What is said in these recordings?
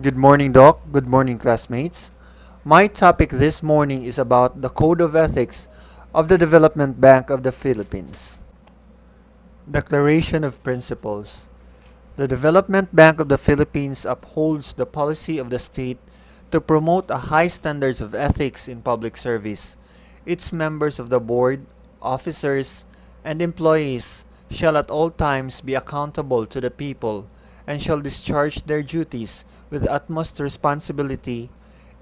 Good morning, Doc. Good morning, classmates. My topic this morning is about the Code of Ethics of the Development Bank of the Philippines. Declaration of Principles. The Development Bank of the Philippines upholds the policy of the state to promote a high standards of ethics in public service. Its members of the board, officers, and employees shall at all times be accountable to the people and shall discharge their duties with utmost responsibility,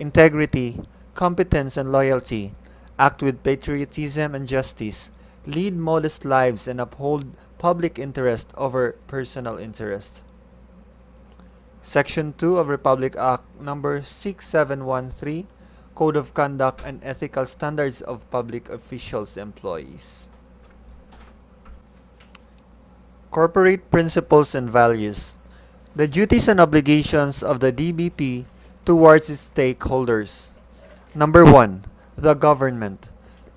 integrity, competence, and loyalty, act with patriotism and justice, lead modest lives, and uphold public interest over personal interest. Section 2 of Republic Act Number 6713, Code of Conduct and Ethical Standards of Public Officials Employees. Corporate Principles and Values. The duties and obligations of the DBP towards its stakeholders. Number 1. The government.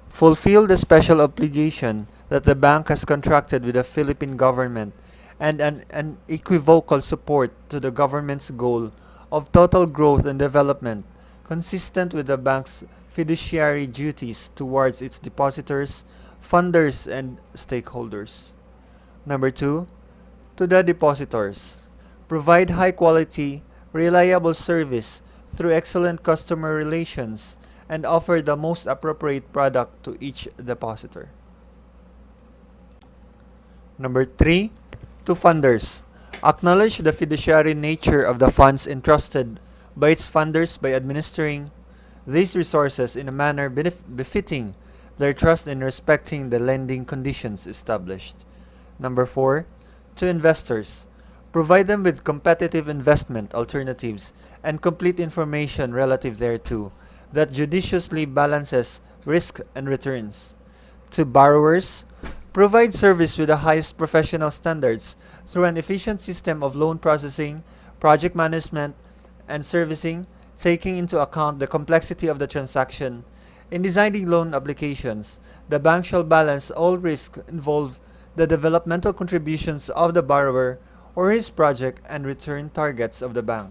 Fulfill the special obligation that the bank has contracted with the Philippine government and an unequivocal support to the government's goal of total growth and development consistent with the bank's fiduciary duties towards its depositors, funders, and stakeholders. Number 2. To the depositors. Provide high quality, reliable service through excellent customer relations and offer the most appropriate product to each depositor. Number 3. To funders. Acknowledge the fiduciary nature of the funds entrusted by its funders by administering these resources in a manner befitting their trust in respecting the lending conditions established. Number 4. To investors. Provide them with competitive investment alternatives and complete information relative thereto that judiciously balances risk and returns. To borrowers, provide service with the highest professional standards through an efficient system of loan processing, project management, and servicing, taking into account the complexity of the transaction. In designing loan applications, the bank shall balance all risks involved, the developmental contributions of the borrower or his project, and return targets of the bank.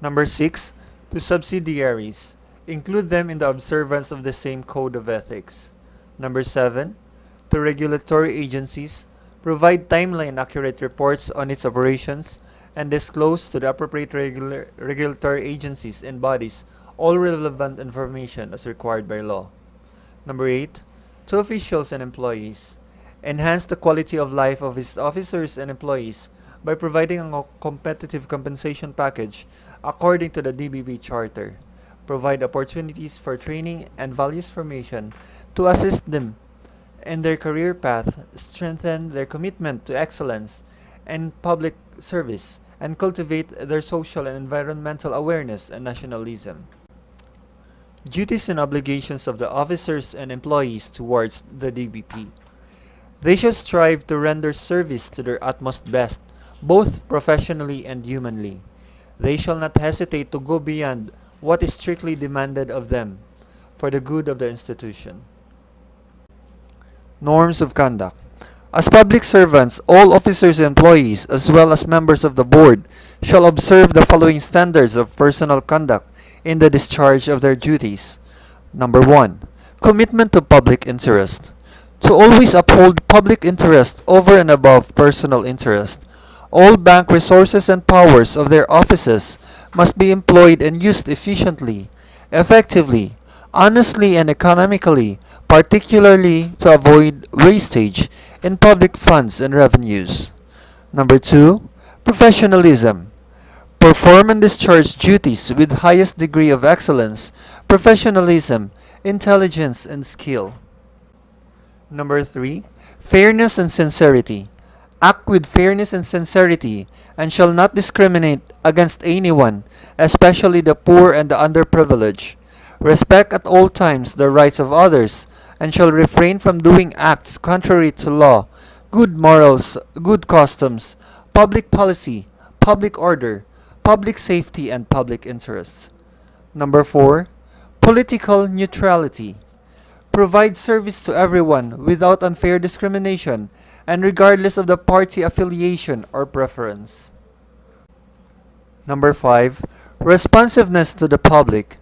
Number 6. To subsidiaries. Include them in the observance of the same code of ethics. Number 7. To regulatory agencies. Provide timely and accurate reports on its operations and disclose to the appropriate regulatory agencies and bodies all relevant information as required by law. Number 8. To officials and employees. Enhance the quality of life of its officers and employees by providing a competitive compensation package according to the DBP Charter. Provide opportunities for training and values formation to assist them in their career path, strengthen their commitment to excellence and public service, and cultivate their social and environmental awareness and nationalism. Duties and obligations of the officers and employees towards the DBP. They shall strive to render service to their utmost best, both professionally and humanly. They shall not hesitate to go beyond what is strictly demanded of them for the good of the institution. Norms of conduct. As public servants, all officers and employees, as well as members of the board, shall observe the following standards of personal conduct in the discharge of their duties. Number 1. Commitment to public interest. To always uphold public interest over and above personal interest. All bank resources and powers of their offices must be employed and used efficiently, effectively, honestly, and economically, particularly to avoid wastage in public funds and revenues. Number 2. Professionalism. Perform and discharge duties with highest degree of excellence, professionalism, intelligence, and skill. Number 3. Fairness and sincerity. Act with fairness and sincerity and shall not discriminate against anyone, especially the poor and the underprivileged. Respect at all times the rights of others and shall refrain from doing acts contrary to law, good morals, good customs, public policy, public order, public safety, and public interests. Number 4. Political neutrality. Provide service to everyone without unfair discrimination and regardless of the party affiliation or preference. Number 5. Responsiveness to the public.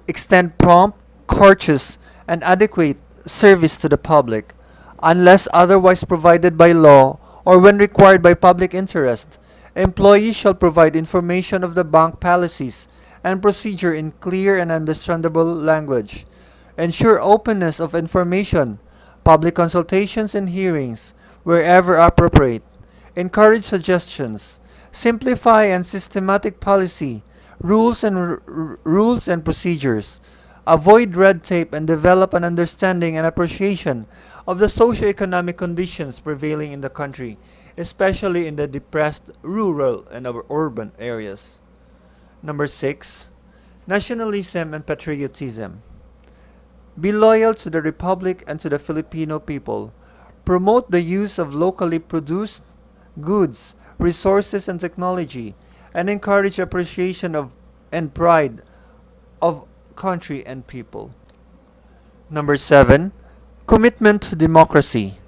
Extend prompt, courteous, and adequate service to the public, unless otherwise provided by law or when required by public interest. Employees shall provide information of the bank policies and procedure in clear and understandable language. Ensure openness of information, public consultations and hearings wherever appropriate. Encourage suggestions. Simplify and systematic policy, rules and procedures. Avoid red tape and develop an understanding and appreciation of the socio-economic conditions prevailing in the country, especially in the depressed rural and urban areas. Number 6. Nationalism and patriotism. Be loyal to the Republic and to the Filipino people. Promote the use of locally produced goods, resources, and technology, and encourage appreciation of and pride of country and people. Number 7. Commitment to democracy.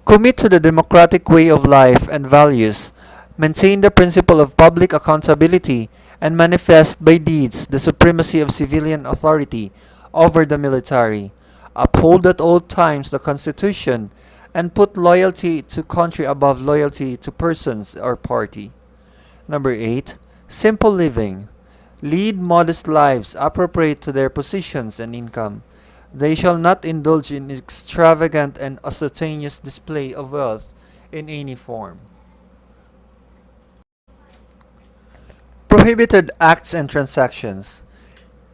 Commit to the democratic way of life and values. Maintain the principle of public accountability and manifest by deeds the supremacy of civilian authority over the military. Uphold at all times the Constitution and put loyalty to country above loyalty to persons or party. Number 8. Simple living. Lead modest lives appropriate to their positions and income. They shall not indulge in extravagant and ostentatious display of wealth in any form. Prohibited acts and transactions.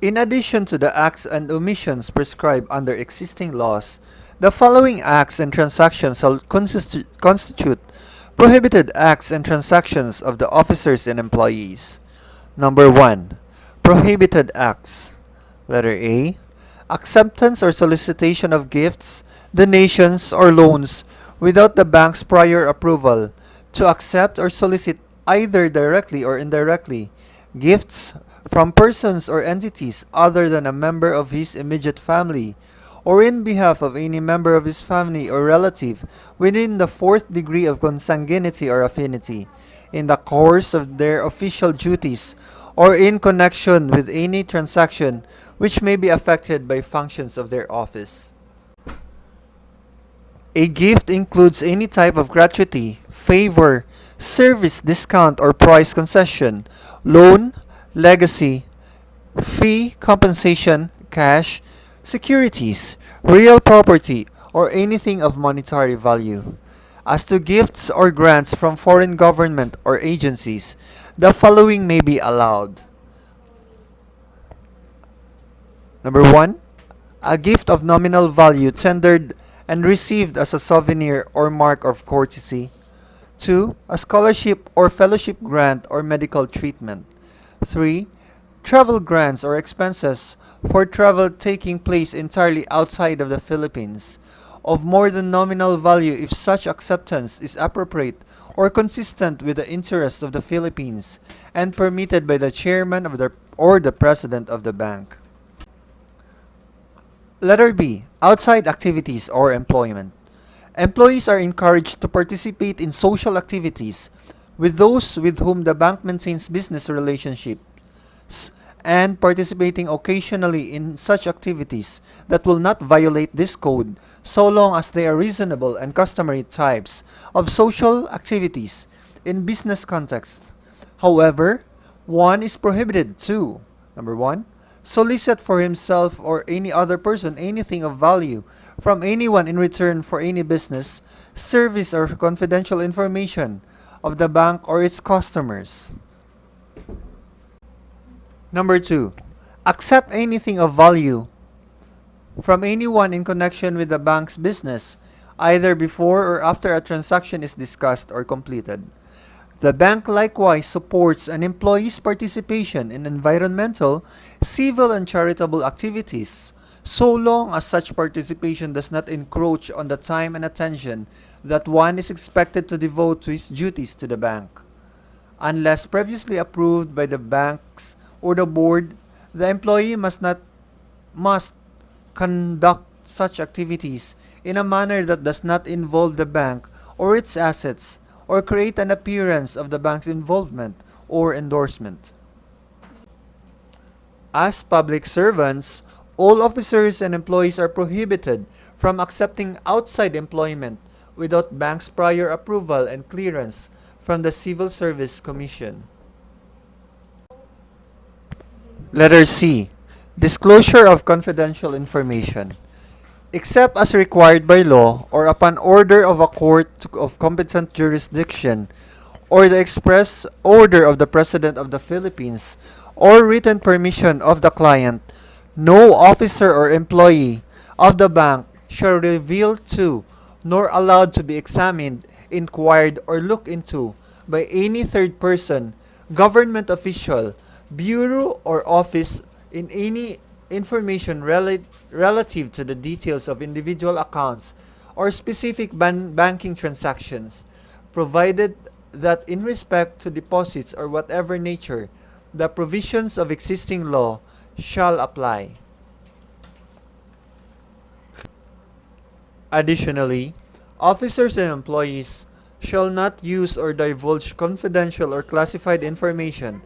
In addition to the acts and omissions prescribed under existing laws, the following acts and transactions shall constitute prohibited acts and transactions of the officers and employees. Number 1. Prohibited acts. Letter A. Acceptance or solicitation of gifts, donations, or loans without the bank's prior approval. To accept or solicit either directly or indirectly gifts from persons or entities other than a member of his immediate family, or in behalf of any member of his family or relative within the fourth degree of consanguinity or affinity, in the course of their official duties, or in connection with any transaction which may be affected by functions of their office. A gift includes any type of gratuity, favor, service, discount, or price concession, loan, legacy, fee, compensation, cash, securities, real property, or anything of monetary value. As to gifts or grants from foreign government or agencies, the following may be allowed. Number 1. A gift of nominal value tendered and received as a souvenir or mark of courtesy. 2. A scholarship or fellowship grant or medical treatment. 3. Travel grants or expenses for travel taking place entirely outside of the Philippines, of more than nominal value if such acceptance is appropriate or consistent with the interests of the Philippines and permitted by the chairman of the president of the bank. Letter B. Outside activities or employment. Employees are encouraged to participate in social activities with those with whom the bank maintains business relationships and participating occasionally in such activities that will not violate this code so long as they are reasonable and customary types of social activities in business context. However, one is prohibited to: Number 1. Solicit for himself or any other person anything of value from anyone in return for any business, service, or confidential information of the bank or its customers. Number 2. Accept anything of value from anyone in connection with the bank's business, either before or after a transaction is discussed or completed. The bank likewise supports an employee's participation in environmental, civil, and charitable activities, so long as such participation does not encroach on the time and attention that one is expected to devote to his duties to the bank. Unless previously approved by the banks or the board, the employee must conduct such activities in a manner that does not involve the bank or its assets, or create an appearance of the bank's involvement or endorsement. As public servants, all officers and employees are prohibited from accepting outside employment without bank's prior approval and clearance from the Civil Service Commission. Letter C. Disclosure of confidential information. Except as required by law or upon order of a court of competent jurisdiction or the express order of the President of the Philippines or written permission of the client, no officer or employee of the bank shall reveal to nor allowed to be examined, inquired, or looked into by any third person, government official, bureau, or office in any information relative to the details of individual accounts or specific banking transactions, provided that in respect to deposits or whatever nature, the provisions of existing law shall apply. Additionally, officers and employees shall not use or divulge confidential or classified information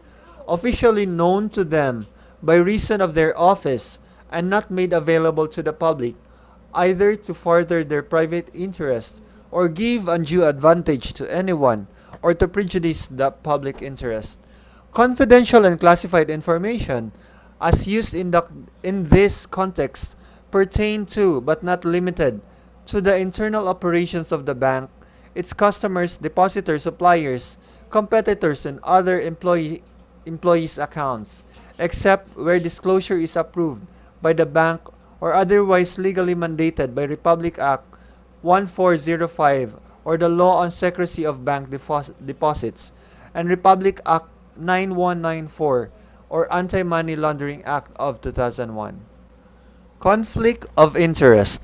officially known to them by reason of their office and not made available to the public, either to further their private interest or give undue advantage to anyone or to prejudice the public interest. Confidential and classified information, as used in this context, pertain to, but not limited to, the internal operations of the bank, its customers, depositors, suppliers, competitors, and other employees' accounts, except where disclosure is approved by the bank or otherwise legally mandated by Republic Act 1405 or the Law on Secrecy of Bank Deposits and Republic Act 9194 or Anti-Money Laundering Act of 2001. Conflict of interest.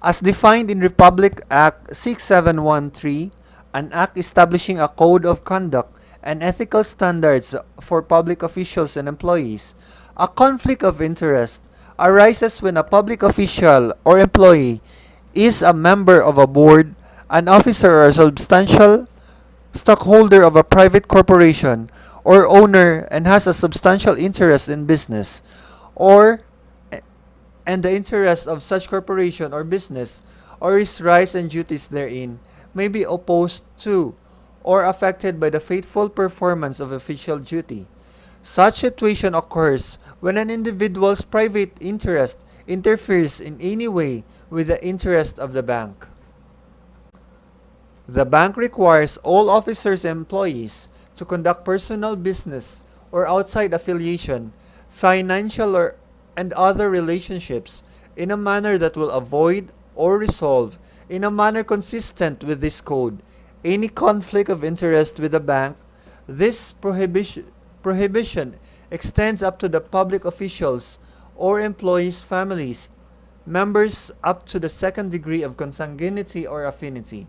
As defined in Republic Act 6713, an act establishing a code of conduct and ethical standards for public officials and employees, a conflict of interest arises when a public official or employee is a member of a board, an officer or a substantial stockholder of a private corporation or owner and has a substantial interest in business, or and the interest of such corporation or business or his rights and duties therein may be opposed to or affected by the faithful performance of official duty. Such situation occurs when an individual's private interest interferes in any way with the interest of the bank. The bank requires all officers and employees to conduct personal business or outside affiliation, financial and other relationships in a manner that will avoid or resolve, in a manner consistent with this code, any conflict of interest with the bank. This prohibition extends up to the public officials or employees' families, members up to the second degree of consanguinity or affinity.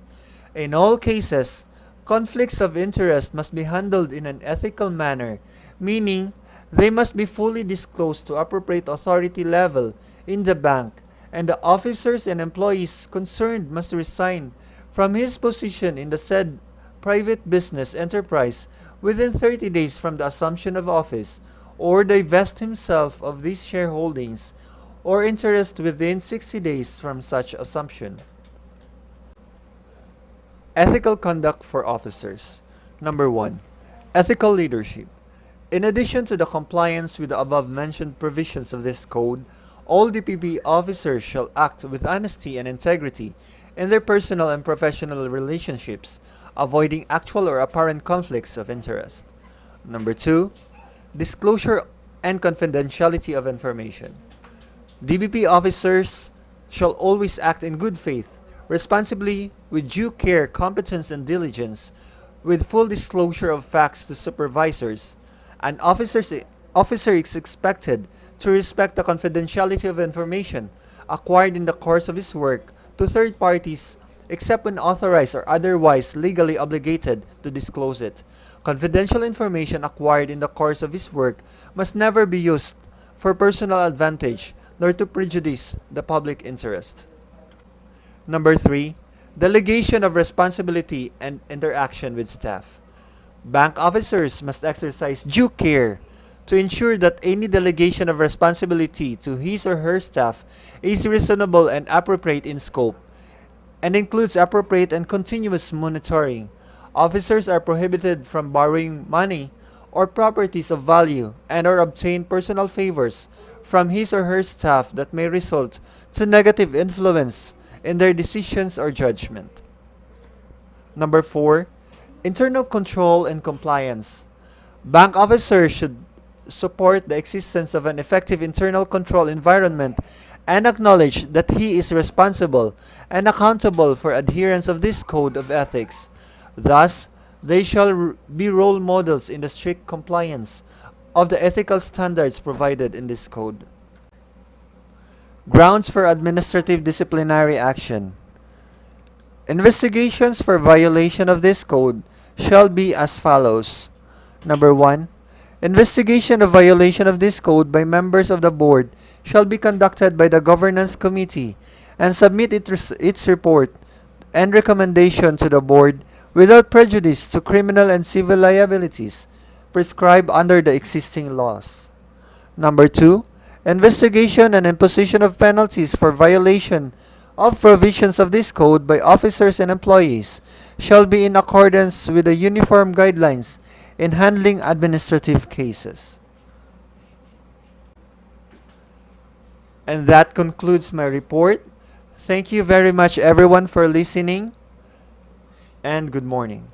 In all cases, conflicts of interest must be handled in an ethical manner, meaning they must be fully disclosed to appropriate authority level in the bank, and the officers and employees concerned must resign from his position in the said private business enterprise within 30 days from the assumption of office, or divest himself of these shareholdings or interest within 60 days from such assumption. Ethical conduct for officers. Number 1. Ethical leadership. In addition to the compliance with the above-mentioned provisions of this code, all DPP officers shall act with honesty and integrity in their personal and professional relationships, avoiding actual or apparent conflicts of interest. Number 2. Disclosure and confidentiality of information. DBP officers shall always act in good faith, responsibly, with due care, competence, and diligence, with full disclosure of facts to supervisors. An officer is expected to respect the confidentiality of information acquired in the course of his work to third parties, except when authorized or otherwise legally obligated to disclose it. Confidential information acquired in the course of his work must never be used for personal advantage nor to prejudice the public interest. Number 3. Delegation of responsibility and interaction with staff. Bank officers must exercise due care to ensure that any delegation of responsibility to his or her staff is reasonable and appropriate in scope and includes appropriate and continuous monitoring. Officers are prohibited from borrowing money or properties of value and or obtain personal favors from his or her staff that may result to negative influence in their decisions or judgment. Number 4, internal control and compliance. Bank officers should support the existence of an effective internal control environment and acknowledge that he is responsible and accountable for adherence of this code of ethics. Thus, they shall be role models in the strict compliance of the ethical standards provided in this code. Grounds for administrative disciplinary action. Investigations for violation of this code shall be as follows. Number 1. Investigation of violation of this code by members of the board shall be conducted by the governance committee and submit its report and recommendation to the board without prejudice to criminal and civil liabilities prescribed under the existing laws. Number 2. Investigation and imposition of penalties for violation of provisions of this code by officers and employees shall be in accordance with the uniform guidelines in handling administrative cases. And that concludes my report. Thank you very much everyone for listening, and good morning.